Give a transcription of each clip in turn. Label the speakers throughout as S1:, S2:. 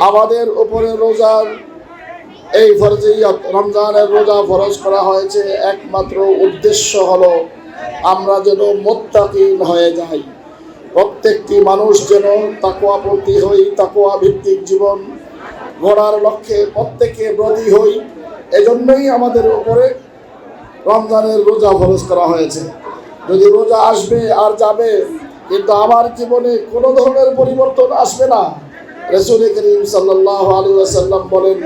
S1: আমাদের উপরে রোজার এই ফরজিয়ত, রমজানের রোজা ফরজ করা হয়েছে একমাত্র উদ্দেশ্য হলো আমরা যেন মুত্তাকিন হয়ে যাই, প্রত্যেকটি মানুষ যেন তাকওয়াপন্থী হই, তাকওয়া ভিত্তিক জীবন গড়ার লক্ষ্যে প্রত্যেকে ব্রতী হই। এজন্যই আমাদের উপরে রমজানের রোজা ফরজ করা হয়েছে। যদি রোজা আসবে আর যাবে, কিন্তু আমার জীবনে কোনো ধরনের পরিবর্তন আসবে না। রাসূল করিম সাল্লাল্লাহু আলাইহি ওয়াসাল্লাম বলেন,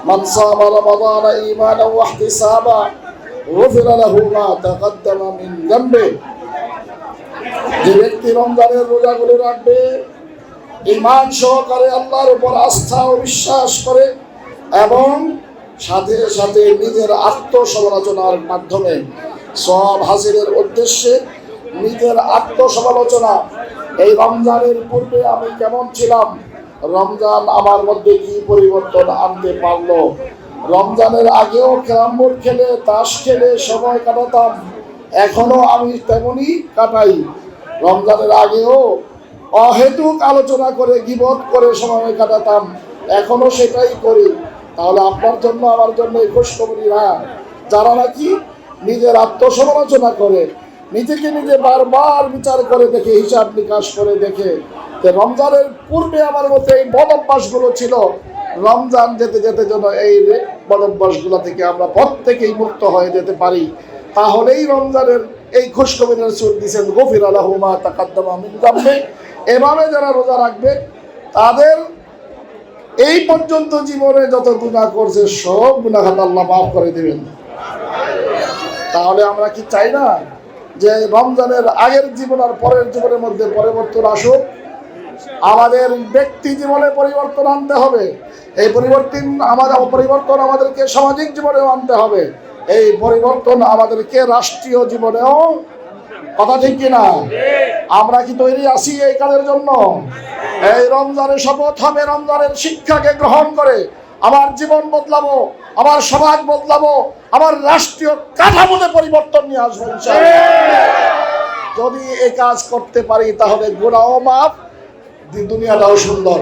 S1: মান সামা রমাদানা ঈমানান ওয়া ইহতিসাবা গুফিরা লাহু মা তাকাদ্দামা মিন যামবি। যে ব্যক্তি রমজানের রোজাগুলো রাখবে, ঈমান সহকারে আল্লাহর উপর আস্থা ও বিশ্বাস করে এবং সাথে সাথে নিজের আত্মসমালোচনার মাধ্যমে সওয়াব হাসিলের উদ্দেশ্যে নিজের আত্মসমালোচনা, এই রমজানের পূর্বে আমি কেমন ছিলাম, রমজান আমার মধ্যে কি পরিবর্তন আনতে পারলো, রমজানের আগেও ক্যারাম বোর্ড খেলে তাস খেলে সময় কাটাতাম, এখনো আমি তেমনই কাটাই, রমজানের আগেও অহেতুক আলোচনা করে গীবত করে সময় কাটাতাম, এখনো সেটাই করি। তাহলে আপনার জন্য আমার জন্য এই খুশখবরি না, যারা নাকি নিজের আত্মসমালোচনা করে, নিজেকে নিজে বারবার বিচার করে দেখে, হিসাব নিকাশ করে দেখে যে রমজানের পূর্বে আমার মধ্যে এই বদ অভ্যাসগুলো ছিল, রমজান যেতে যেতে যেন এই বদ অভ্যাসগুলো থেকে আমরা প্রত্যেকেই মুক্ত হয়ে যেতে পারি। তাহলেই রমজানের এই খুশখবরি রাসূল দিয়েছেন, গুফিরা লাহু মা তাকাদ্দামা মিন যামবি। এভাবে যারা রোজা রাখবে তাদের এই পর্যন্ত জীবনে যত গুনাহ করছে সব গুনাহ আল্লাহ মাফ করে দিবেন। তাহলে আমরা কি চাই না যে রমজানের আগের জীবন আর পরের জীবনের মধ্যে পরিবর্তন আসুক? আমাদের ব্যক্তি জীবনে পরিবর্তন আনতে হবে। এই পরিবর্তন আমাদেরকে সামাজিক জীবনেও আনতে হবে। এই পরিবর্তন আমাদেরকে রাষ্ট্রীয় জীবনেও, কথা ঠিক কিনা? আমরা কি তৈরি আছি এই কাজের জন্য? এই রমজানের শপথ হবে, রমজানের শিক্ষাকে গ্রহণ করে আমার জীবন বদলাবো, আমার সমাজ বদলাবো, আমার রাষ্ট্রীয় কাঠামোতে পরিবর্তন নিয়ে আসবো ইনশাআল্লাহ। যদি এই কাজ করতে পারি তাহলে গুনাহ মাফ, দুনিয়াটাও সুন্দর,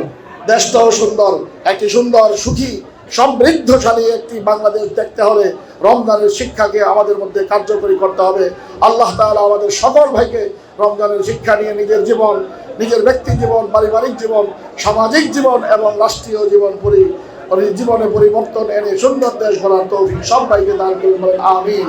S1: দেশটাও সুন্দর, একটি সুন্দর সুখী সমৃদ্ধশালী একটি বাংলাদেশ দেখতে হলে রমজানের শিক্ষাকে আমাদের মধ্যে কার্যকরী করতে হবে। আল্লাহ তাআলা আমাদের সকল ভাইকে রমজানের শিক্ষা নিয়ে নিজের জীবন, নিজের ব্যক্তি জীবন, পারিবারিক জীবন, সামাজিক জীবন এবং রাষ্ট্রীয় জীবনে পরিবর্তন এনে সুন্দর দেশ গড়ার তৌফিক সব ভাইকে দান করুন, বলেন আমিন।